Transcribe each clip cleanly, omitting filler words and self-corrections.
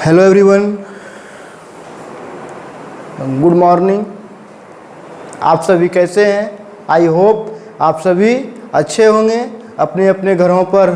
Hello everyone, good morning. आप सभी कैसे हैं? आई होप आप सभी अच्छे होंगे, अपने अपने घरों पर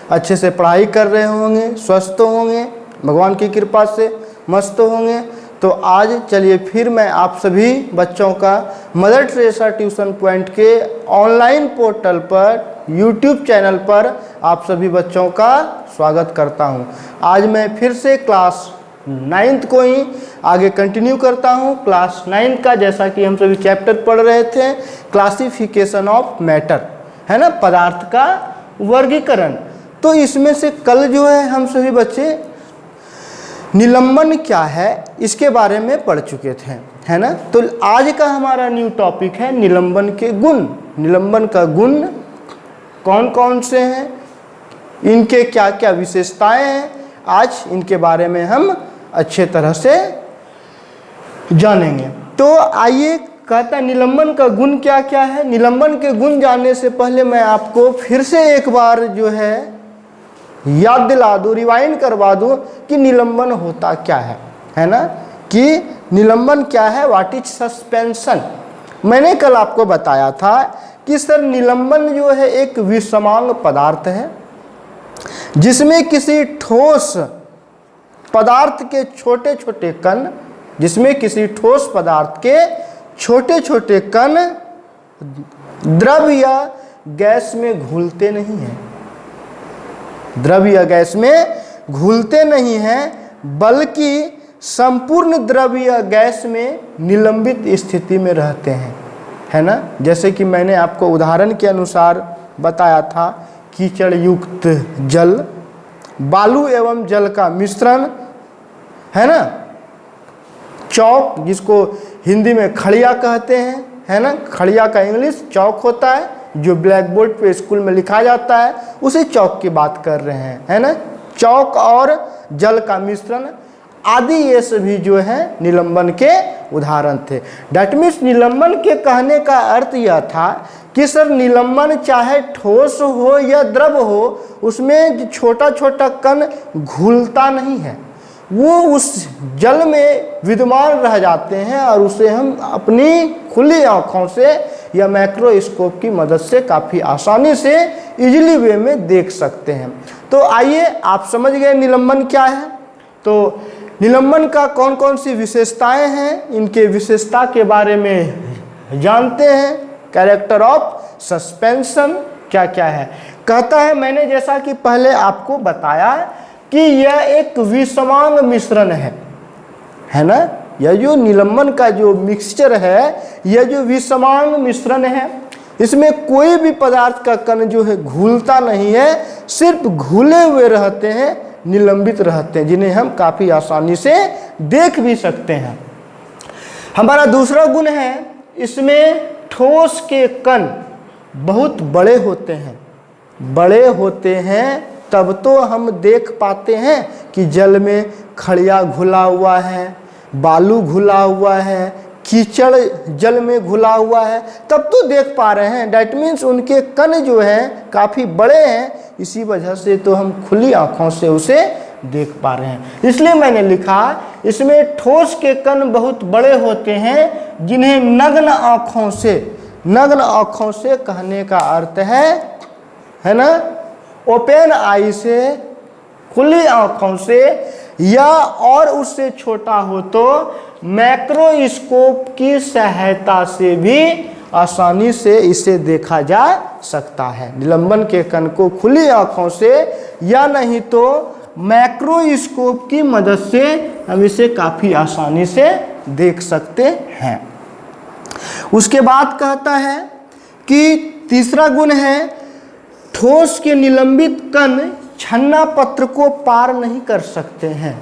अच्छे से पढ़ाई कर रहे होंगे, स्वस्थ होंगे, भगवान की कृपा से मस्त होंगे। तो आज चलिए फिर मैं आप सभी बच्चों का मदर टेरेसा ट्यूशन पॉइंट के ऑनलाइन पोर्टल पर यूट्यूब चैनल पर आप सभी बच्चों का स्वागत करता हूं। आज मैं फिर से क्लास 9th को ही आगे कंटिन्यू करता हूं। क्लास 9th का जैसा कि हम सभी चैप्टर पढ़ रहे थे, क्लासिफिकेशन ऑफ मैटर, है ना, पदार्थ का वर्गीकरण। तो इसमें से कल जो है हम सभी बच्चे निलंबन क्या है इसके बारे में पढ़ चुके थे, है ना। तो आज का हमारा न्यू टॉपिक है निलंबन के गुण। निलंबन का गुण कौन कौन से हैं, इनके क्या क्या विशेषताएं हैं, आज इनके बारे में हम अच्छे तरह से जानेंगे। तो आइए, कहता है निलंबन का गुण क्या क्या है। निलंबन के गुण जानने से पहले मैं आपको फिर से एक बार जो है याद दिला दूं, रिवाइंड करवा दूं कि निलंबन होता क्या है ना, कि निलंबन क्या है, व्हाट इज सस्पेंशन। मैंने कल आपको बताया था कि सर निलंबन जो है एक विषमांग पदार्थ है जिसमें किसी ठोस पदार्थ के छोटे छोटे कण, जिसमें किसी ठोस पदार्थ के छोटे छोटे कण द्रव या गैस में घुलते नहीं हैं, द्रव या गैस में घुलते नहीं हैं, बल्कि संपूर्ण द्रव या गैस में निलंबित स्थिति में रहते हैं, है ना। जैसे कि मैंने आपको उदाहरण के अनुसार बताया था, कीचड़ युक्त जल, बालू एवं जल का मिश्रण, है ना, चौक जिसको हिंदी में खड़िया कहते हैं, है ना, खड़िया का इंग्लिश चौक होता है, जो ब्लैक बोर्ड पे स्कूल में लिखा जाता है, उसी चौक की बात कर रहे हैं, है ना। चौक और जल का मिश्रण आदि ये सभी जो है निलंबन के उदाहरण थे। डैट मीन्स निलंबन के कहने का अर्थ यह था कि सर निलंबन चाहे ठोस हो या द्रव हो, उसमें छोटा छोटा कण घुलता नहीं है, वो उस जल में विद्यमान रह जाते हैं और उसे हम अपनी खुली आँखों से या माइक्रोस्कोप की मदद से काफ़ी आसानी से इजीली वे में देख सकते हैं। तो आइए, आप समझ गए निलंबन क्या है। तो निलंबन का कौन कौन सी विशेषताएं हैं, इनके विशेषता के बारे में जानते हैं। कैरेक्टर ऑफ सस्पेंशन क्या क्या है। कहता है, मैंने जैसा कि पहले आपको बताया कि यह एक विषमांग मिश्रण है ना। यह जो निलंबन का जो मिक्सचर है, यह जो विषमांग मिश्रण है, इसमें कोई भी पदार्थ का कण जो है घुलता नहीं है, सिर्फ घुले हुए रहते हैं, निलंबित रहते हैं, जिन्हें हम काफ़ी आसानी से देख भी सकते हैं। हमारा दूसरा गुण है, इसमें ठोस के कण बहुत बड़े होते हैं। बड़े होते हैं तब तो हम देख पाते हैं कि जल में खड़िया घुला हुआ है, बालू घुला हुआ है, कीचड़ जल में घुला हुआ है, तब तो देख पा रहे हैं। डैट मीन्स उनके कण जो हैं काफ़ी बड़े हैं, इसी वजह से तो हम खुली आँखों से उसे देख पा रहे हैं। इसलिए मैंने लिखा, इसमें ठोस के कण बहुत बड़े होते हैं जिन्हें नग्न आँखों से कहने का अर्थ है ना, ओपन आई से, खुली आँखों से, या और उससे छोटा हो तो मैक्रोस्कोप की सहायता से भी आसानी से इसे देखा जा सकता है। निलंबन के कण को खुली आँखों से या नहीं तो मैक्रोस्कोप की मदद से हम इसे काफ़ी आसानी से देख सकते हैं। उसके बाद कहता है कि तीसरा गुण है, ठोस के निलंबित कण छन्ना पत्र को पार नहीं कर सकते हैं।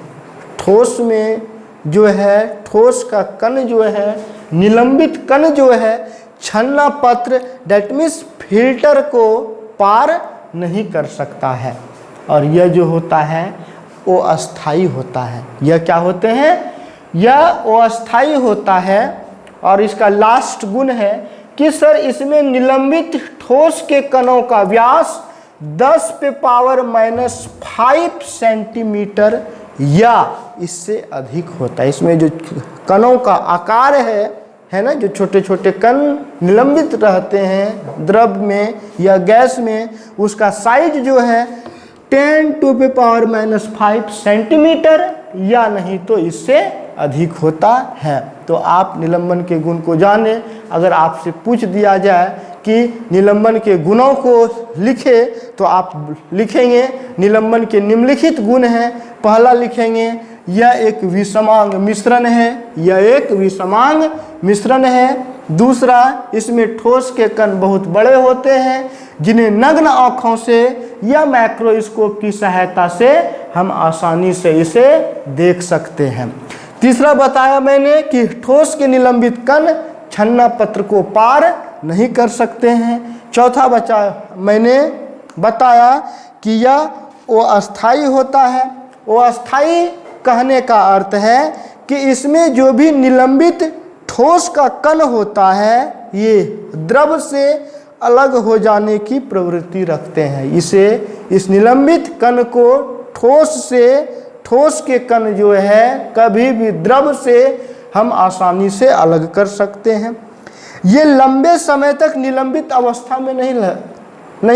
ठोस में जो है, ठोस का कण जो है, निलंबित कण जो है, छन्ना पत्र डैट मीन्स फिल्टर को पार नहीं कर सकता है। और यह जो होता है वो अस्थाई होता है। यह क्या होते हैं, यह वो अस्थाई होता है। और इसका लास्ट गुण है कि सर इसमें निलंबित ठोस के कणों का व्यास 10⁻⁻⁵ सेंटीमीटर या इससे अधिक होता है। इसमें जो कणों का आकार है ना, जो छोटे छोटे कण निलंबित रहते हैं द्रव में या गैस में, उसका साइज जो है 10⁻⁵ सेंटीमीटर या नहीं तो इससे अधिक होता है। तो आप निलंबन के गुण को जाने। अगर आपसे पूछ दिया जाए कि निलंबन के गुणों को लिखे तो आप लिखेंगे निलंबन के निम्नलिखित गुण हैं। पहला लिखेंगे यह एक विषमांग मिश्रण है, यह एक विषमांग मिश्रण है। दूसरा, इसमें ठोस के कण बहुत बड़े होते हैं जिन्हें नग्न आँखों से या माइक्रोस्कोप की सहायता से हम आसानी से इसे देख सकते हैं। तीसरा बताया मैंने कि ठोस के निलंबित कण छन्ना पत्र को पार नहीं कर सकते हैं। चौथा मैंने बताया कि यह अस्थायी होता है। अस्थायी कहने का अर्थ है कि इसमें जो भी निलंबित ठोस का कण होता है ये द्रव से अलग हो जाने की प्रवृत्ति रखते हैं। इस निलंबित कण को ठोस के कण जो है कभी भी द्रव से हम आसानी से अलग कर सकते हैं। ये लंबे समय तक निलंबित अवस्था में नहीं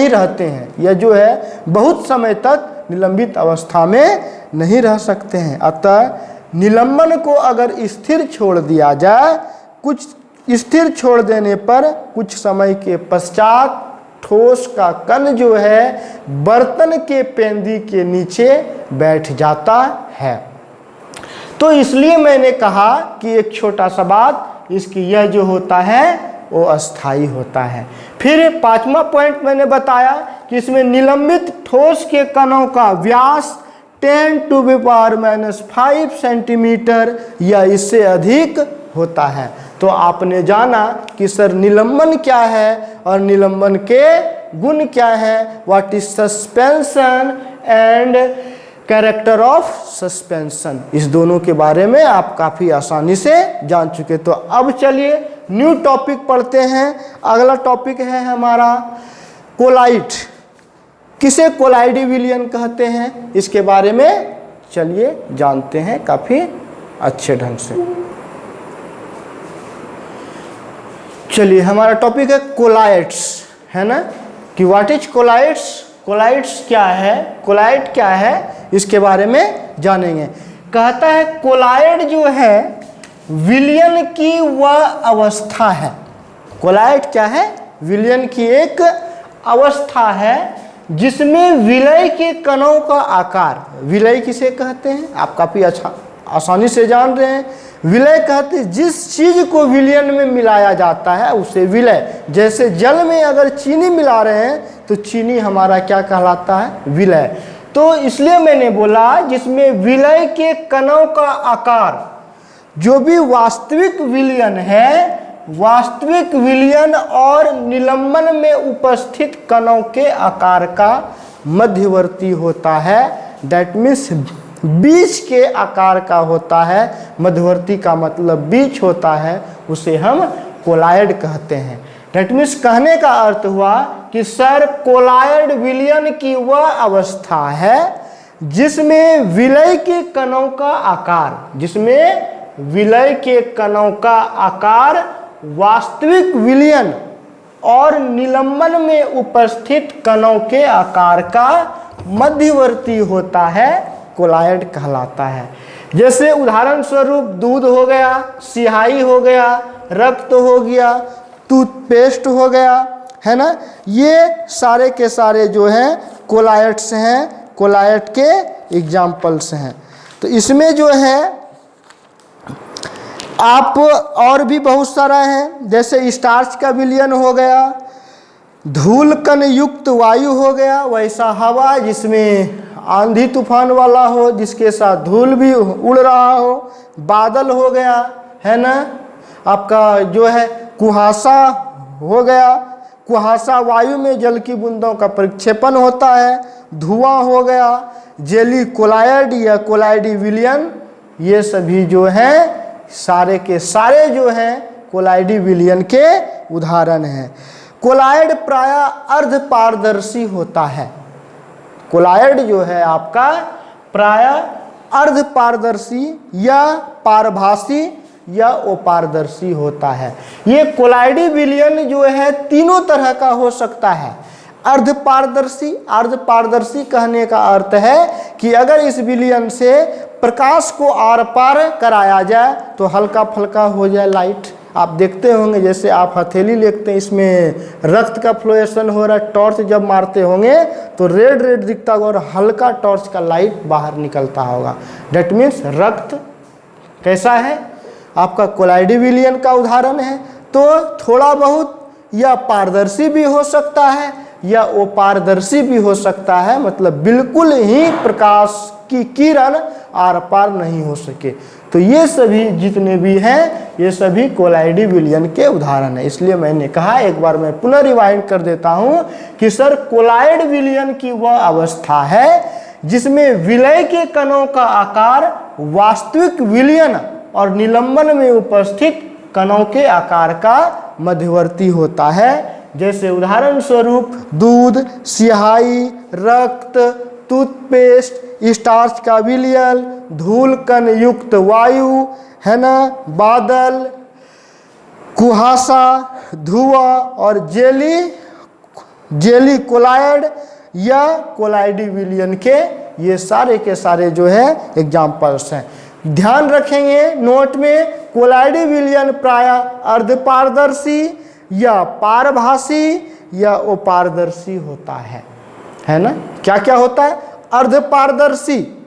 रहते हैं। यह जो है बहुत समय तक निलंबित अवस्था में नहीं रह सकते हैं। अतः निलंबन को अगर स्थिर छोड़ दिया जाए, कुछ स्थिर छोड़ देने पर कुछ समय के पश्चात ठोस का कण जो है बर्तन के पेंदी के नीचे बैठ जाता है। तो इसलिए मैंने कहा कि एक छोटा सा बात, इसकी यह जो होता है वो अस्थायी होता है। फिर पांचवा पॉइंट मैंने बताया कि इसमें निलंबित ठोस के कणों का व्यास 10⁻⁵ सेंटीमीटर या इससे अधिक होता है। तो आपने जाना कि सर निलंबन क्या है और निलंबन के गुण क्या है। What is suspension and character of suspension, इस दोनों के बारे में आप काफ़ी आसानी से जान चुके। तो अब चलिए न्यू टॉपिक पढ़ते हैं। अगला टॉपिक है हमारा कोलाइड। किसे कोलाइडी विलयन कहते हैं, इसके बारे में चलिए जानते हैं काफ़ी अच्छे ढंग से। चलिए हमारा टॉपिक है कोलाइड्स, है ना, कि व्हाट इज कोलाइड्स, कोलाइड्स क्या है, कोलाइड क्या है, इसके बारे में जानेंगे। कहता है कोलाइड जो है विलयन की वह अवस्था है। कोलाइड क्या है, विलयन की एक अवस्था है जिसमें विलय के कणों का आकार, विलय किसे कहते हैं आप काफ़ी आसानी से जान रहे हैं। विलय कहते हैं जिस चीज को विलयन में मिलाया जाता है उसे विलय। जैसे जल में अगर चीनी मिला रहे हैं तो चीनी हमारा क्या कहलाता है, विलय। तो इसलिए मैंने बोला जिसमें विलय के कणों का आकार, जो भी वास्तविक विलयन है, वास्तविक विलयन और निलंबन में उपस्थित कणों के आकार का मध्यवर्ती होता है। दैट मीन्स बीच के आकार का होता है, मध्यवर्ती का मतलब बीच होता है, उसे हम कोलाइड कहते हैं। दैट मीन्स कहने का अर्थ हुआ कि सर कोलाइड विलयन की वह अवस्था है जिसमें विलय के कणों का आकार, जिसमें विलय के कणों का आकार वास्तविक विलयन और निलंबन में उपस्थित कणों के आकार का मध्यवर्ती होता है, कोलाइड कहलाता है। जैसे उदाहरण स्वरूप दूध हो गया, सिहाई हो गया, रक्त हो गया, टूथपेस्ट हो गया, है ना, ये सारे के सारे जो हैं कोलाइड्स हैं, कोलाइड के एग्जाम्पल्स हैं। तो इसमें जो है आप और भी बहुत सारा है, जैसे स्टार्च का विलयन हो गया, धूल कण युक्त वायु हो गया, वैसा हवा जिसमें आंधी तूफान वाला हो, जिसके साथ धूल भी उड़ रहा हो, बादल हो गया, है ना, आपका जो है कुहासा हो गया, कुहासा वायु में जल की बूंदों का प्रक्षेपण होता है, धुआं हो गया, जेली कोलाइड या कोलाइडी विलयन, ये सभी जो हैं सारे के सारे जो हैं कोलाइडी विलयन के उदाहरण हैं। कोलाइड प्रायः अर्ध पारदर्शी होता है। कोलाइड जो है आपका प्रायः अर्धपारदर्शी या पारभासी या अपारदर्शी होता है। ये कोलाइडी विलयन जो है तीनों तरह का हो सकता है। अर्धपारदर्शी कहने का अर्थ है कि अगर इस विलयन से प्रकाश को आर पार कराया जाए तो हल्का फुल्का हो जाए लाइट। आप देखते होंगे जैसे आप हथेली लेते हैं, इसमें रक्त का फ्लोएशन हो रहा है, टॉर्च जब मारते होंगे तो रेड रेड दिखता होगा और हल्का टॉर्च का लाइट बाहर निकलता होगा। डेट मीन्स रक्त कैसा है, आपका कोलाइडी विलयन का उदाहरण है। तो थोड़ा बहुत या पारदर्शी भी हो सकता है या अपारदर्शी भी हो सकता है, मतलब बिल्कुल ही प्रकाश की किरण आर पार नहीं हो सके। तो ये सभी जितने भी हैं ये सभी कोलाइडी विलयन के उदाहरण है। इसलिए मैंने कहा, एक बार मैं पुनः रिवाइंड कर देता हूं कि सर कोलाइड विलयन की वह अवस्था है जिसमें विलय के कणों का आकार वास्तविक विलयन और निलंबन में उपस्थित कणों के आकार का मध्यवर्ती होता है। जैसे उदाहरण स्वरूप दूध, स्याही, रक्त, टूथपेस्ट, स्टार्च का विलयन, धूल कण युक्त वायु है ना, बादल, कुहासा, धुआं और जेली कोलाइड या कोलाइडी विलयन के ये सारे के सारे जो है एग्जाम्पल्स हैं। ध्यान रखेंगे नोट में, कोलाइडी विलयन प्रायः अर्धपारदर्शी या पारभासी या अपारदर्शी होता है ना। क्या क्या होता है, अर्धपारदर्शी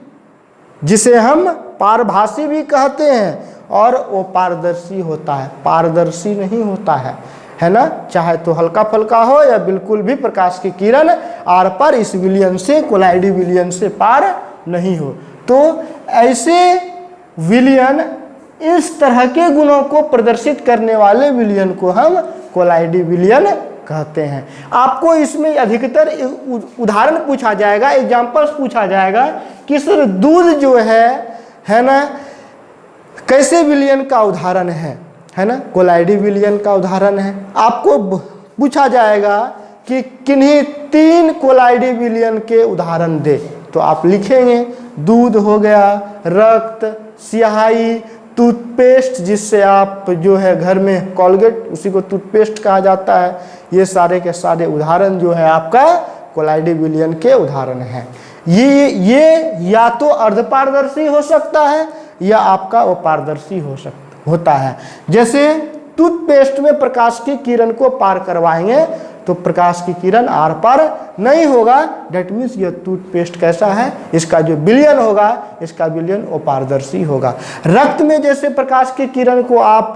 जिसे हम पारभासी भी कहते हैं, और अपारदर्शी होता है, पारदर्शी नहीं होता है ना। चाहे तो हल्का फुल्का हो या बिल्कुल भी प्रकाश की किरण आर पार इस विलयन से, कोलाइडी विलयन से पार नहीं हो। तो ऐसे विलयन, इस तरह के गुणों को प्रदर्शित करने वाले विलयन को हम कोलाइडी विलयन कहते हैं। आपको इसमें अधिकतर उदाहरण पूछा जाएगा, एग्जाम्पल्स पूछा जाएगा कि सर दूध जो है ना, कैसे विलयन का उदाहरण है ना, कोलाइडी विलयन का उदाहरण है। आपको पूछा जाएगा कि किन्हीं 3 कोलाइडी विलयन के उदाहरण दे, तो आप लिखेंगे दूध हो गया, रक्त, स्याही, टूथपेस्ट जिससे आप जो है घर में कॉलगेट, उसी को टूथपेस्ट कहा जाता है। ये सारे के सारे उदाहरण जो है आपका कोलाइडी विलयन के उदाहरण हैं। ये या तो अर्धपारदर्शी हो सकता है या आपका अपारदर्शी होता है। जैसे टूथपेस्ट में प्रकाश की किरण को पार करवाएंगे तो प्रकाश की किरण आर पार नहीं होगा। डेट मीन्स यह टूथपेस्ट कैसा है, इसका जो विलयन होगा, इसका विलयन अपारदर्शी होगा। रक्त में जैसे प्रकाश की किरण को आप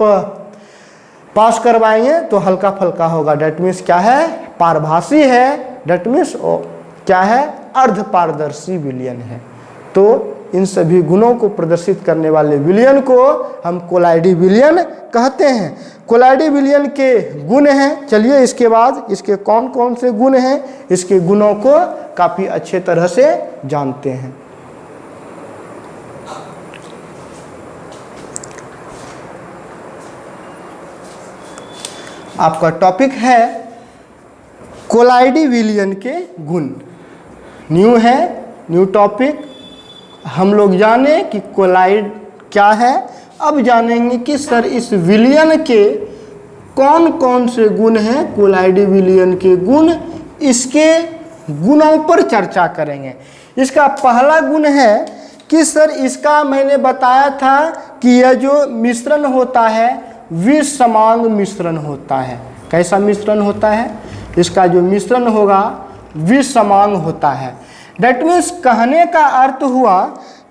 पास करवाएंगे तो हल्का फुल्का होगा। डेट मीन्स क्या है, पारभासी है। डेट मीन्स क्या है, अर्धपारदर्शी विलयन है। तो इन सभी गुणों को प्रदर्शित करने वाले विलयन को हम कोलाइडी विलयन कहते हैं। कोलाइडी विलयन के गुण हैं, चलिए इसके बाद इसके कौन कौन से गुण हैं, इसके गुणों को काफी अच्छे तरह से जानते हैं। आपका टॉपिक है कोलाइडी विलयन के गुण। न्यू है, न्यू टॉपिक। हम लोग जाने कि कोलाइड क्या है, अब जानेंगे कि सर इस विलयन के कौन कौन से गुण हैं, कोलाइडी विलयन के गुण, इसके गुणों पर चर्चा करेंगे। इसका पहला गुण है कि सर इसका मैंने बताया था कि यह जो मिश्रण होता है विसमांग मिश्रण होता है। कैसा मिश्रण होता है, इसका जो मिश्रण होगा विसमांग होता है। डेट मीन्स कहने का अर्थ हुआ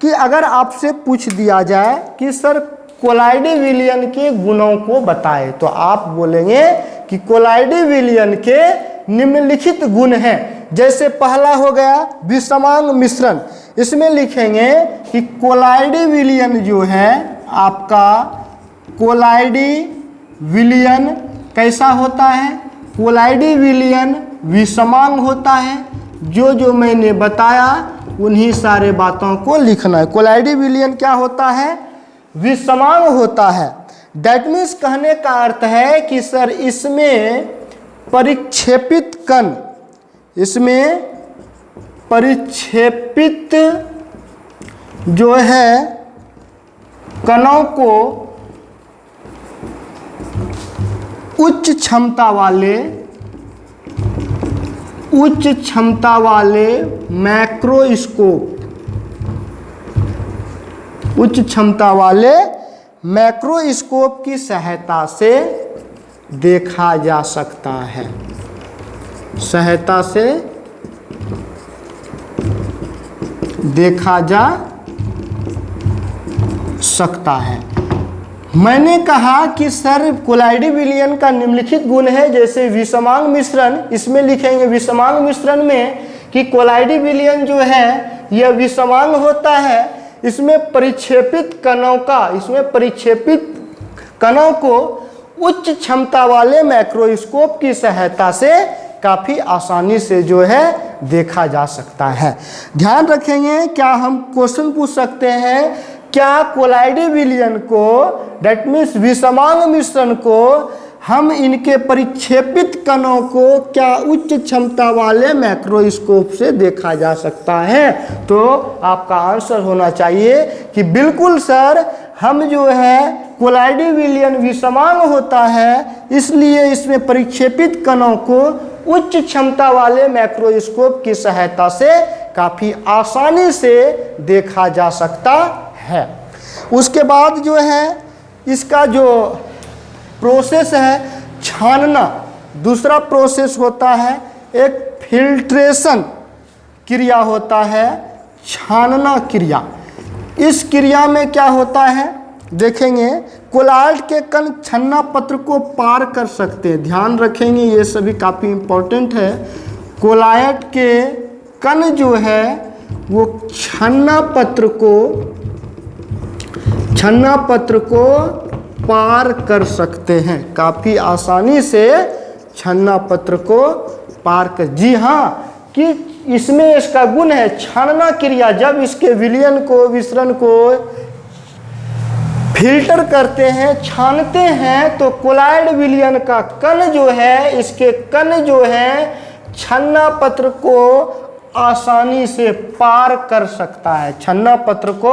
कि अगर आपसे पूछ दिया जाए कि सर कोलाइडी विलयन के गुणों को बताए, तो आप बोलेंगे कि कोलाइडी विलयन के निम्नलिखित गुण हैं। जैसे पहला हो गया विसमांग मिश्रण, इसमें लिखेंगे कि कोलाइडी विलयन जो है आपका, कोलाइडी विलयन कैसा होता है, कोलाइडी विलयन विसमांग होता है। जो मैंने बताया उन्हीं सारे बातों को लिखना है। कोलाइडी विलयन क्या होता है, विसमांग होता है। दैट मीन्स कहने का अर्थ है कि सर इसमें परिक्षेपित कण, इसमें परिक्षेपित जो है कणों को उच्च क्षमता वाले मैक्रोस्कोप की सहायता से देखा जा सकता है, मैंने कहा कि सर कोलाइडी विलयन का निम्नलिखित गुण है, जैसे विषमांग मिश्रण, इसमें लिखेंगे विषमांग मिश्रण में कि कोलाइडी विलयन जो है यह विषमांग होता है। इसमें परिक्षेपित कणों को उच्च क्षमता वाले मैक्रोस्कोप की सहायता से काफ़ी आसानी से जो है देखा जा सकता है। ध्यान रखेंगे, क्या हम क्वेश्चन पूछ सकते हैं, क्या कोलाइडी विलयन को दैट मीन्स विषमांग मिश्रण को हम इनके परिक्षेपित कणों को क्या उच्च क्षमता वाले मैक्रोस्कोप से देखा जा सकता है? तो आपका आंसर होना चाहिए कि बिल्कुल सर, हम जो है कोलाइडी विलयन विषमांग होता है, इसलिए इसमें परिक्षेपित कणों को उच्च क्षमता वाले मैक्रोस्कोप की सहायता से काफ़ी आसानी से देखा जा सकता है। उसके बाद जो है इसका जो प्रोसेस है छानना, दूसरा प्रोसेस होता है, एक फिल्ट्रेशन क्रिया होता है, छानना क्रिया। इस क्रिया में क्या होता है देखेंगे, कोलाइड के कण छन्ना पत्र को पार कर सकते हैं। ध्यान रखेंगे, ये सभी काफ़ी इम्पोर्टेंट है। कोलाइड के कण जो है वो छन्ना पत्र को पार कर सकते हैं, काफ़ी आसानी से छन्ना पत्र को पार कर। जी हाँ, कि इसमें इसका गुण है छानना क्रिया। जब इसके विलयन को मिश्रण को फिल्टर करते हैं, छानते हैं, तो कोलाइड विलयन का कण जो है, इसके कण जो है छन्ना पत्र को आसानी से पार कर सकता है। छन्ना पत्र को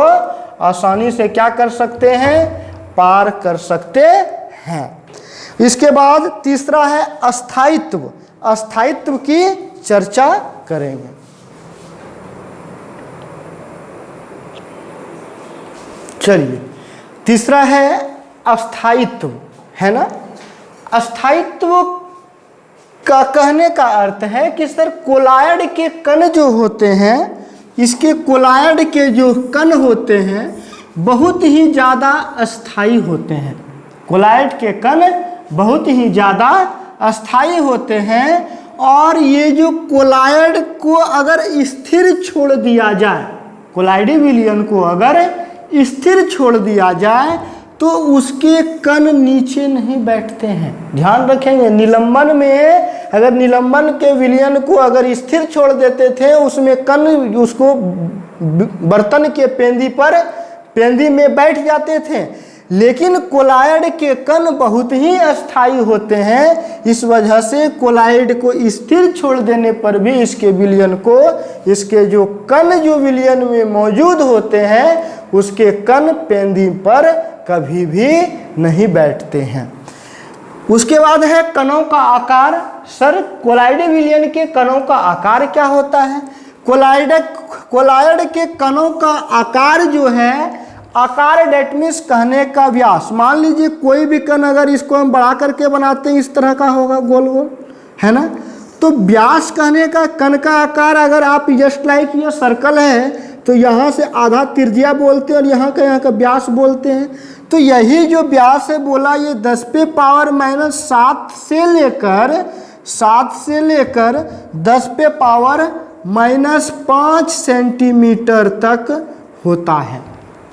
आसानी से क्या कर सकते हैं? पार कर सकते हैं। इसके बाद तीसरा है अस्थायित्व। अस्थायित्व की चर्चा करेंगे। चलिए, तीसरा है अस्थायित्व, है ना। अस्थायित्व का कहने का अर्थ है कि सर कोलाइड के कण जो होते हैं, इसके कोलाइड के जो कण होते हैं बहुत ही ज़्यादा अस्थायी होते हैं। कोलाइड के कण बहुत ही ज़्यादा अस्थायी होते हैं, और ये जो कोलाइड को अगर स्थिर छोड़ दिया जाए, कोलाइडी विलयन को अगर स्थिर छोड़ दिया जाए तो उसके कण नीचे नहीं बैठते हैं। ध्यान रखेंगे, निलंबन में अगर निलंबन के विलयन को अगर स्थिर छोड़ देते थे, उसमें कण उसको बर्तन के पेंदी में बैठ जाते थे, लेकिन कोलाइड के कण बहुत ही अस्थायी होते हैं। इस वजह से कोलाइड को स्थिर छोड़ देने पर भी इसके विलयन को, इसके जो कण जो विलयन में मौजूद होते हैं, उसके कण पेंदी पर कभी भी नहीं बैठते हैं। उसके बाद है कणों का आकार। सर कोलाइड विलयन के कणों का आकार क्या होता है? कोलाइड के कणों का आकार जो है, आकार डेट मीन्स कहने का व्यास। मान लीजिए कोई भी कण अगर इसको हम बढ़ा करके बनाते हैं, इस तरह का होगा गोल गोल, है ना। तो व्यास कहने का कण का आकार, अगर आप जस्ट लाइक ये सर्कल है तो यहाँ से आधा त्रिज्या बोलते हैं और यहाँ का व्यास बोलते हैं। तो यही जो व्यास है बोला, ये 10 पे पावर माइनस 7 से लेकर 10 पे पावर माइनस 5 सेंटीमीटर तक होता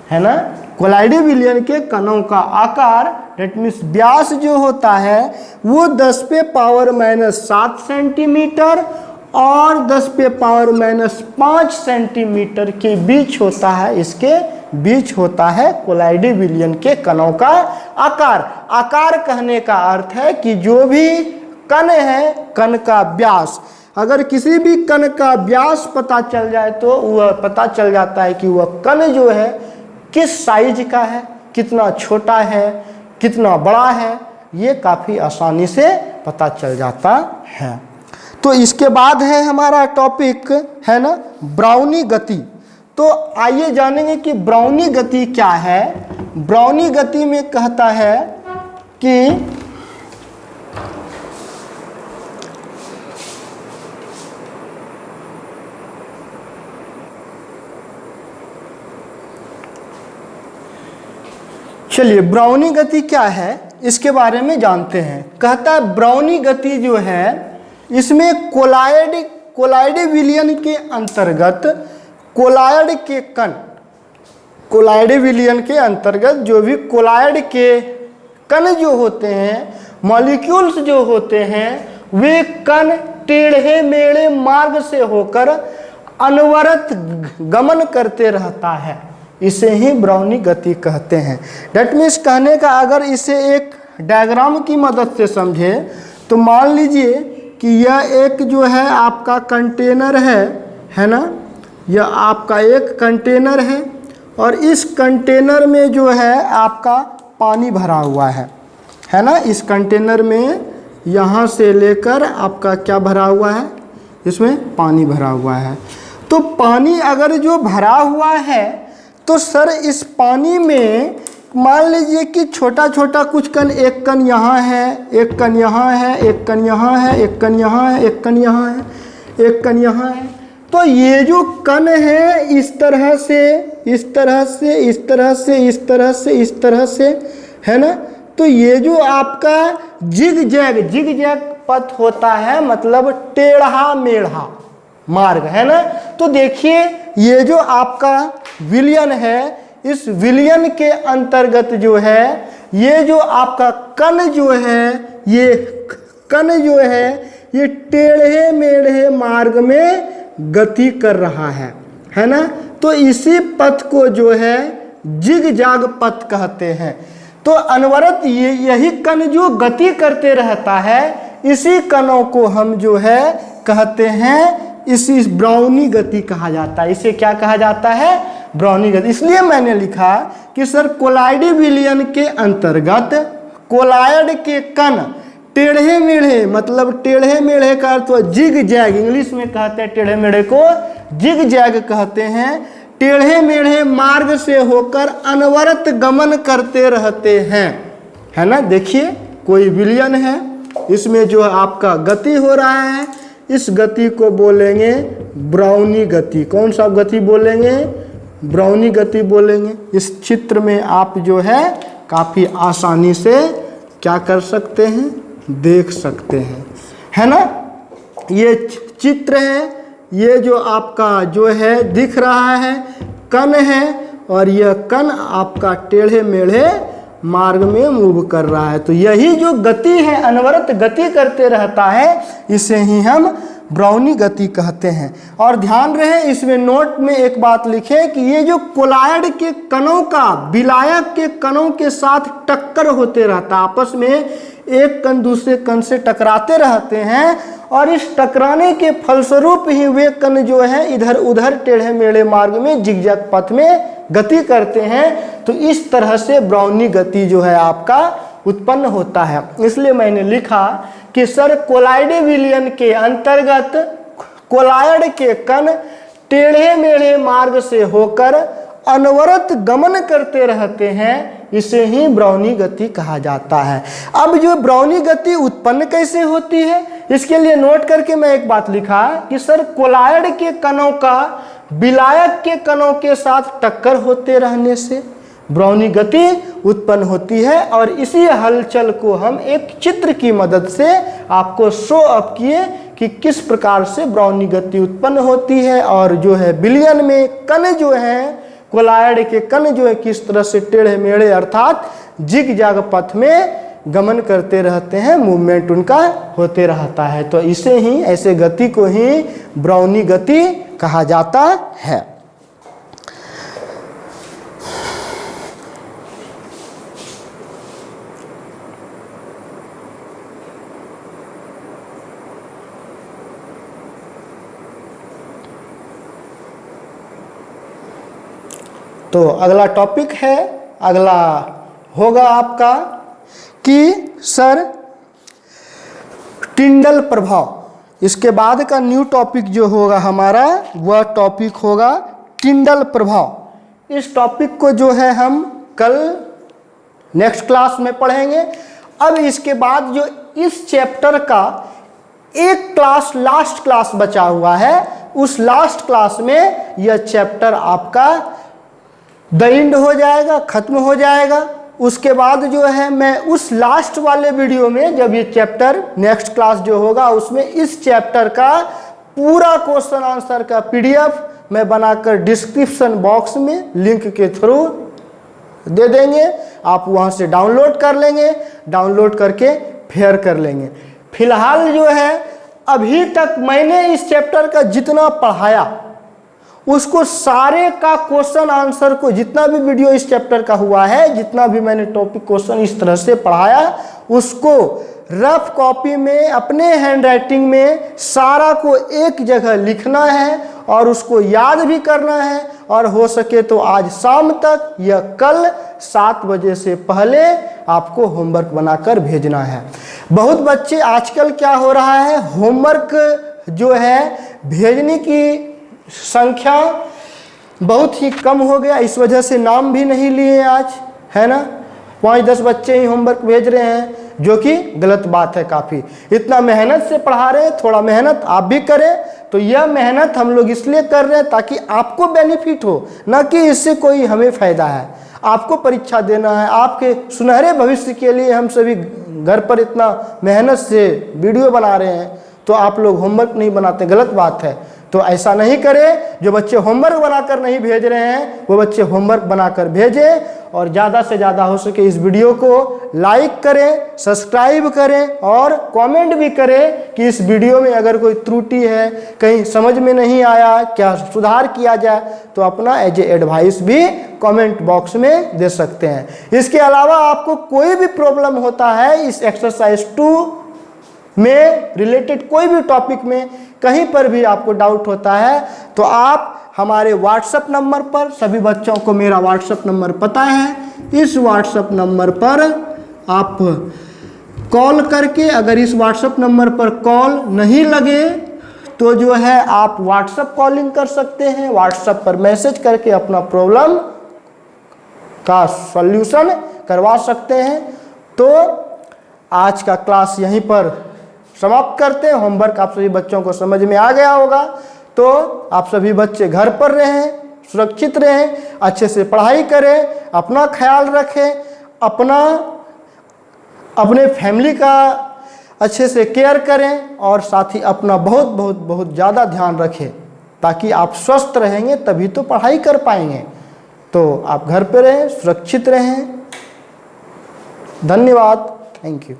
है ना। कोलाइडी विलयन के कणों का आकार डेट मीन्स व्यास जो होता है वो 10 पे पावर माइनस 7 सेंटीमीटर और 10 पे पावर माइनस 5 सेंटीमीटर के बीच होता है। इसके बीच होता है कोलाइडी विलयन के कणों का आकार। आकार कहने का अर्थ है कि जो भी कण है, कण का व्यास। अगर किसी भी कण का व्यास पता चल जाए तो वह पता चल जाता है कि वह कण जो है किस साइज का है, कितना छोटा है, कितना बड़ा है, ये काफ़ी आसानी से पता चल जाता है। तो इसके बाद है हमारा टॉपिक है ना ब्राउनी गति। तो आइए जानेंगे कि ब्राउनी गति क्या है। ब्राउनी गति में कहता है कि चलिए ब्राउनी गति क्या है इसके बारे में जानते हैं। कहता है ब्राउनी गति जो है इसमें कोलाइड विलयन के अंतर्गत कोलाइड के कण, कोलाइड विलयन के अंतर्गत जो भी कोलाइड के कण जो होते हैं, मॉलिक्यूल्स जो होते हैं, वे कण टेढ़े मेढ़े मार्ग से होकर अनवरत गमन करते रहता है। इसे ही ब्राउनी गति कहते हैं। डेट मीन्स कहने का अगर इसे एक डायग्राम की मदद से समझे तो मान लीजिए कि यह एक जो है आपका कंटेनर है ना, यह आपका एक कंटेनर है और इस कंटेनर में जो है आपका पानी भरा हुआ है ना। इस कंटेनर में यहाँ से लेकर आपका क्या भरा हुआ है, इसमें पानी भरा हुआ है। तो पानी अगर जो भरा हुआ है तो सर इस पानी में मान लीजिए कि छोटा छोटा कुछ कण, एक कण यहाँ है, एक कण यहाँ है, एक कण यहाँ है, एक कण यहाँ है, एक कण यहाँ है, एक कण यहाँ है। तो ये जो कण है इस तरह से, इस तरह से, इस तरह से, इस तरह से, इस तरह से, है ना। तो ये जो आपका जिग जैग पथ होता है, मतलब टेढ़ा मेढ़ा मार्ग है ना। तो देखिए ये जो आपका विलयन है, इस विलयन के अंतर्गत जो है ये जो आपका कण जो है, ये कण जो है ये टेढ़े मेढ़े मार्ग में गति कर रहा है ना। तो इसी पथ को जो है जिग जाग पथ कहते हैं। तो अनवरत यही कण जो गति करते रहता है, इसी कणों को हम जो है कहते हैं, इसी ब्राउनी गति कहा जाता है। इसे क्या कहा जाता है, ब्राउनी गति। इसलिए मैंने लिखा कि सर कोलाइडी विलयन के अंतर्गत कोलाइड के कण टेढ़े मेढ़े, मतलब टेढ़े मेढ़े का अर्थ जिग जैग, इंग्लिश में कहते हैं टेढ़े मेढ़े को जिग जैग कहते हैं। टेढ़े मेढ़े मार्ग से होकर अनवरत गमन करते रहते हैं, है ना। देखिए कोई विलयन है, इसमें जो आपका गति हो रहा है, इस गति को बोलेंगे ब्राउनी गति। कौन सा गति बोलेंगे, ब्राउनी गति बोलेंगे। इस चित्र में आप जो है काफ़ी आसानी से क्या कर सकते हैं, देख सकते हैं, है ना। ये चित्र है, ये जो आपका जो है दिख रहा है कण है, और यह कण आपका टेढ़े मेढ़े मार्ग में मूव कर रहा है। तो यही जो गति है, अनवरत गति करते रहता है, इसे ही हम ब्राउनी गति कहते हैं। और ध्यान रहे इसमें नोट में एक बात लिखें कि ये जो कोलाइड के कणों का विलायक के कणों के साथ टक्कर होते रहता, आपस में एक कण दूसरे कण से टकराते रहते हैं, और इस टकराने के फलस्वरूप ही वे कण जो है इधर उधर टेढ़े मेढ़े मार्ग में जिगजैग पथ में गति करते हैं। तो इस तरह से ब्राउनी गति जो है आपका उत्पन्न होता है। इसलिए मैंने लिखा कि सर कोलाइडी विलयन के अंतर्गत कोलाइड के कण टेढ़े मेढ़े मार्ग से होकर अनवरत गमन करते रहते हैं, इसे ही ब्राउनी गति कहा जाता है। अब जो ब्राउनी गति उत्पन्न कैसे होती है, इसके लिए नोट करके मैं एक बात लिखा कि सर कोलाइड के कणों का विलायक के कणों के साथ टक्कर होते रहने से ब्राउनी गति उत्पन्न होती है। और इसी हलचल को हम एक चित्र की मदद से आपको शो अप किए कि किस प्रकार से ब्राउनी गति उत्पन्न होती है, और जो है विलयन में कण जो है, कोलाइड के कण जो है किस तरह से टेढ़े मेढ़े अर्थात जिग जाग पथ में गमन करते रहते हैं, मूवमेंट उनका होते रहता है। तो इसे ही, ऐसे गति को ही ब्राउनी गति कहा जाता है। तो अगला टॉपिक है, अगला होगा आपका कि सर टिंडल प्रभाव। इसके बाद का न्यू टॉपिक जो होगा हमारा वह टॉपिक होगा टिंडल प्रभाव। इस टॉपिक को जो है हम कल नेक्स्ट क्लास में पढ़ेंगे। अब इसके बाद जो इस चैप्टर का एक क्लास लास्ट क्लास बचा हुआ है, उस लास्ट क्लास में यह चैप्टर आपका द एंड हो जाएगा, खत्म हो जाएगा। उसके बाद जो है मैं उस लास्ट वाले वीडियो में, जब ये चैप्टर नेक्स्ट क्लास जो होगा उसमें इस चैप्टर का पूरा क्वेश्चन आंसर का पीडीएफ मैं बनाकर डिस्क्रिप्शन बॉक्स में लिंक के थ्रू दे देंगे। आप वहां से डाउनलोड कर लेंगे, डाउनलोड करके फेयर कर लेंगे। फिलहाल जो है अभी तक मैंने इस चैप्टर का जितना पढ़ाया उसको सारे का क्वेश्चन आंसर को, जितना भी वीडियो इस चैप्टर का हुआ है, जितना भी मैंने टॉपिक क्वेश्चन इस तरह से पढ़ाया, उसको रफ कॉपी में अपने हैंड राइटिंग में सारा को एक जगह लिखना है और उसको याद भी करना है। और हो सके तो आज शाम तक या कल 7 बजे से पहले आपको होमवर्क बनाकर भेजना है। बहुत बच्चे आजकल क्या हो रहा है, होमवर्क जो है भेजने की संख्या बहुत ही कम हो गया, इस वजह से नाम भी नहीं लिए आज, है ना। 5-10 बच्चे ही होमवर्क भेज रहे हैं, जो कि गलत बात है। काफ़ी इतना मेहनत से पढ़ा रहे हैं, थोड़ा मेहनत आप भी करें। तो यह मेहनत हम लोग इसलिए कर रहे हैं ताकि आपको बेनिफिट हो, ना कि इससे कोई हमें फ़ायदा है। आपको परीक्षा देना है, आपके सुनहरे भविष्य के लिए हम सभी घर पर इतना मेहनत से वीडियो बना रहे हैं, तो आप लोग होमवर्क नहीं बनाते, गलत बात है। तो ऐसा नहीं करें। जो बच्चे होमवर्क बनाकर नहीं भेज रहे हैं वो बच्चे होमवर्क बनाकर भेजें, और ज़्यादा से ज़्यादा हो सके इस वीडियो को लाइक करें, सब्सक्राइब करें और कमेंट भी करें कि इस वीडियो में अगर कोई त्रुटि है, कहीं समझ में नहीं आया, क्या सुधार किया जाए, तो अपना एज ए एडवाइस भी कमेंट बॉक्स में दे सकते हैं। इसके अलावा आपको कोई भी प्रॉब्लम होता है इस एक्सरसाइज 2 में रिलेटेड, कोई भी टॉपिक में कहीं पर भी आपको डाउट होता है, तो आप हमारे व्हाट्सएप नंबर पर, सभी बच्चों को मेरा व्हाट्सएप नंबर पता है, इस व्हाट्सएप नंबर पर आप कॉल करके, अगर इस व्हाट्सएप नंबर पर कॉल नहीं लगे तो जो है आप व्हाट्सएप कॉलिंग कर सकते हैं, व्हाट्सएप पर मैसेज करके अपना प्रॉब्लम का सॉल्यूशन करवा सकते हैं। तो आज का क्लास यहीं पर समाप्त करते हैं। होमवर्क आप सभी बच्चों को समझ में आ गया होगा, तो आप सभी बच्चे घर पर रहें, सुरक्षित रहें, अच्छे से पढ़ाई करें, अपना ख्याल रखें, अपने फैमिली का अच्छे से केयर करें, और साथ ही अपना बहुत बहुत बहुत ज़्यादा ध्यान रखें, ताकि आप स्वस्थ रहेंगे तभी तो पढ़ाई कर पाएंगे। तो आप घर पर रहें, सुरक्षित रहें। धन्यवाद, थैंक यू।